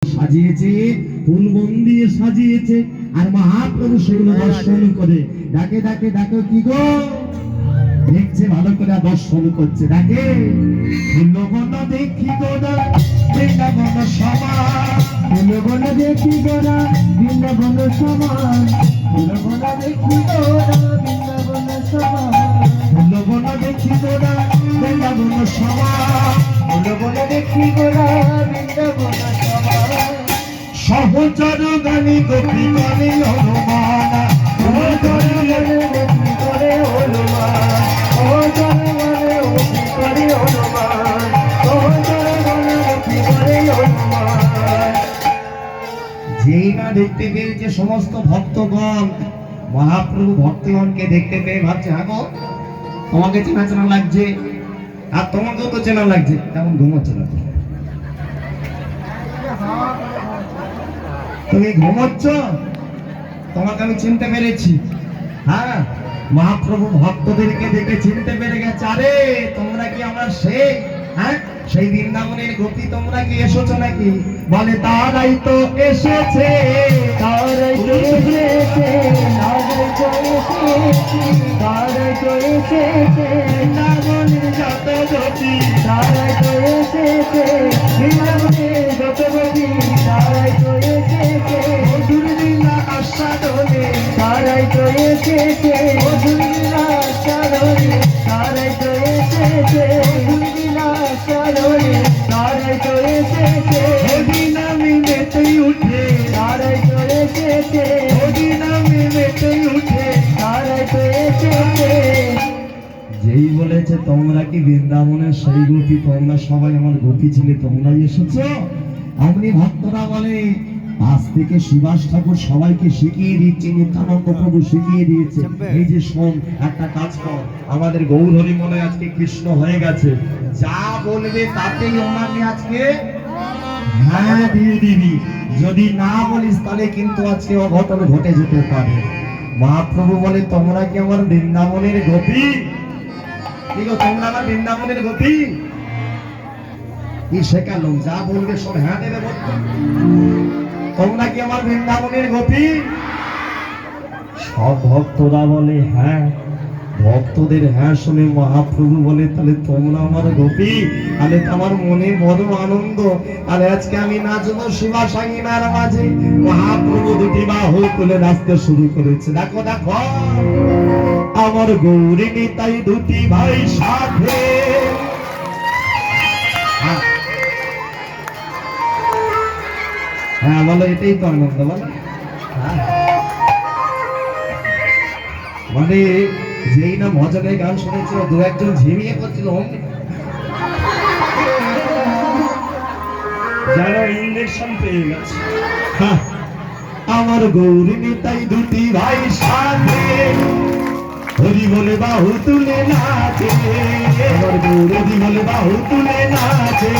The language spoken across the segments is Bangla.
সাজিয়েছে, ফুলবন দিয়ে সাজিয়েছে, আর মহাপ্রভু সেগুলো দর্শন করে ডাকে ডাকে ডাকে, কি গো দেখছে ভালো করে, দর্শন করছে, ডাকে ফুলবন দেখি গোরা বৃন্দাবন সমান, ফুলবন দেখি গোরা বৃন্দাবন সমান, ফুলবন দেখি গোরা বৃন্দাবন সমান, ফুলবন দেখি গোরা বৃন্দাবন সমান, ফুলবন দেখি গোরা বৃন্দাবন সমান। সহচর গানে গোপী গানে হনুমান, সহচর গানে গোপী করে হনুমান, সহচর গানে গোপী করে হনুমান, সহচর গানে গোপী করে হনুমান। যেই না দেখতে পেয়েছে সমস্ত ভক্তগণ, মহাপ্রভু ভক্তগণকে দেখতে পেয়ে ভাবছে, হ্যাঁ গো তোমাকে চেনা চেনা লাগছে, আর তোমাকেও তো চেনা লাগছে, তেমন ঘুমোচ্ছে না, তুমি ঘুমোচ্ছ, তোমাকে আমি চিনতে পেরেছি। হ্যাঁ, মহাপ্রভু ভক্তদেরকে দেখে চিনতে পেরে গেছে, আরে তোমরা কি আমার সেই, হ্যাঁ সেই বৃন্দাবনের গোপী, তোমরা কি এসেছো নাকি? বলে তারাই তো এসেছে, তারাই তো এসেছে, তারাই তো এসেছে, তারাই তো এসেছে বৃন্দাবনের যত গোপী, তারাই তো এসেছে বৃন্দাবনের যত গোপী, তারাই তো এসেছে মধুর লীলা আস্বাদনে, তারাই তো এসেছে মধুর লীলা আস্বাদনে, তারাই তো এসেছে মধুর লীলা আস্বাদনে, তারাই তো এসেছে হরিনামে মেতেই উঠে, তারাই তো এসেছে হরিনামে মেতেই উঠে, তারাই তো এসেছে। যেই বলেছে তোমরা কি বৃন্দাবনের সেই গোপী, তোমরা সবাই আমার গোপী ছিলে, তোমরাই এসেছো। অমনি ভক্তরা বলে, আজ থেকে শিবাস ঠাকুর সবাইকে শিখিয়ে দিচ্ছে, নিত্যানন্দ প্রভু শিখিয়ে দিয়েছে, এই যে শোন একটা কাজ কর, আমাদের গৌর হরি মনে আজকে কৃষ্ণ হয়ে গেছে, যা বলবে তাতেই ওনাকে আজকে হ্যাঁ দিয়ে দিবি, যদি না বলিস তাহলে কিন্তু আজকে অঘটন ঘটে যেতে পারে। মহাপ্রভু বলে, তোমরা কি আমার বৃন্দাবনের গোপী? কি গো তোমরা আমার বৃন্দাবনের গোপী? কি শেখালো, যা বলবে সব হ্যাঁ দেবে বলতো, তোমরা কি আমার বৃন্দাবনের গোপী? সব ভক্তরা বলে হ্যাঁ। ভক্তদের হ্যাঁ শুনে মহাপ্রভু বলে, তাহলে তোমরা আমার গোপী, তাহলে আমার মনে বড় আনন্দ, আর আজকে আমি নাচবো শিবা সাঙ্গিনার মাঝে। মহাপ্রভু দুটি বাহু তুলে নাচতে শুরু করেছে, দেখো দেখো আমার গৌরী নিতাই দুটি ভাই সাথে, হ্যাঁ বলো এটাই তো আনন্দ, বলো মানে যেই না ভজনের গান শুনেছিল, দু একজন ঝিমিয়ে পড়ছিল, যারা ইঞ্জেকশন পেয়ে গেছে। আমার গৌরী নিতাই দুটি ভাই সাথে, হরি বলে বাহু তুলে নাচে, আমার গৌরী বলে বাহু তুলে নাচে,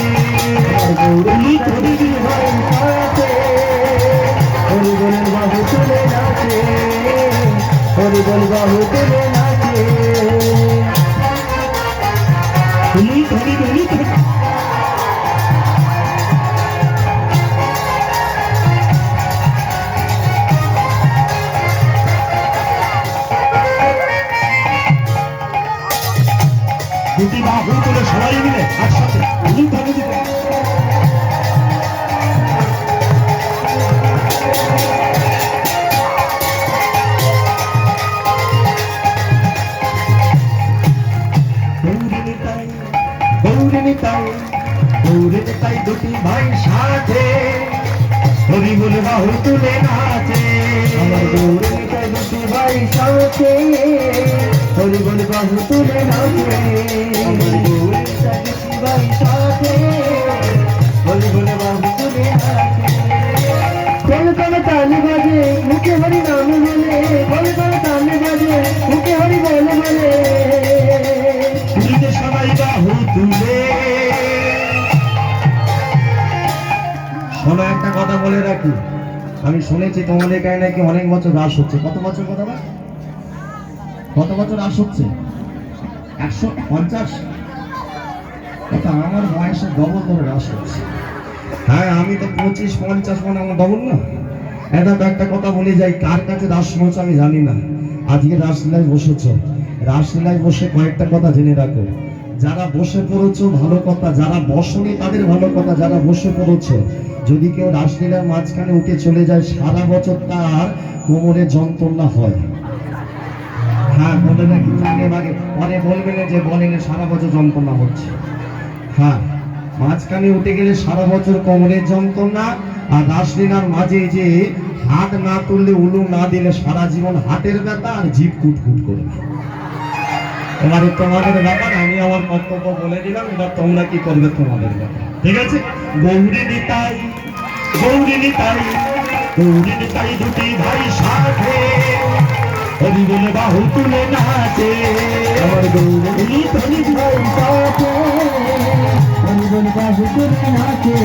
আমার গৌরী হরি ভাই সাথে, হরি বলে বাহু তুলে নাচে, হরি বলে বাহু তুলে নাচে, তুমি হরি বলি দুটি বাহু তুলে সবাই মিলে একসাথে ভাবে দিতে। গৌরী নিতাই দুটি ভাই সাথে, হরি বলে বাহু তুলে নাচে, আমার গৌরী নিতাই দুটি ভাই সাথে, হরি বলে বাহু তুলে নাচে, আমার গৌরী নিতাই দুটি ভাই সাথে, হরি বলে বাহু তুলে নাচে। বলে তবে তালি বাজে মুখে হরি নাম বলে, বলে তবে তালি বাজে মুখে হরি বলে বলে, সবাই বাহু তুলে। শোনো একটা কথা বলে রাখি, আমি শুনেছি তোমাদের গায়ে নাকি অনেক বছর রাস হচ্ছে, কত বছর কথা বল, কত বছর রাস হচ্ছে? 150। কথা আমার বয়সে ডবল করে রাস হচ্ছে। হ্যাঁ আমি তো 25-50 মানে আমার ডবল না। এটা তো একটা কথা বলে যাই, কার কাছে রাস মঞ্চ আমি জানি না। আজকে রাসলীলায় বসেছ, রাসলীলায় বসে কয়েকটা কথা জেনে রাখো। যারা বসে পড়েছো ভালো কথা, যারা বসনি তাদের ভালো কথা, যারা বসে পড়েছো যদি কেউ রাসলীলার মাঝখানে উঠে চলে যায় সারা বছর তার কোমরে যন্ত্রণা হয়। হ্যাঁ বলে রাখি, আগে ভাগে পরে বলবেন যে বলেন সারা বছর যন্ত্রণা হচ্ছে। হ্যাঁ মাঝখানে উঠে গেলে সারা বছর কোমরের যন্ত্রণা, আর রাসলীলার মাঝে যে হাত না তুললে উলু না দিলে সারা জীবন হাটের ব্যথা আর জিভ কুটকুট করে। এবারে তোমাদের ব্যাপার, আমি আমার বক্তব্য বলে দিলাম, এবার তোমরা কি করবে তোমাদের ব্যাপার, ঠিক আছে? গৌরী নিতাই, গৌরী নিতাই, গৌরী নিতাই দুটি ভাই সাথে হরি বলে বাহু তুলে নাচে। আমার গৌরী নিতাই ভাই সাথে হরি বলে বাহু তুলে নাচে।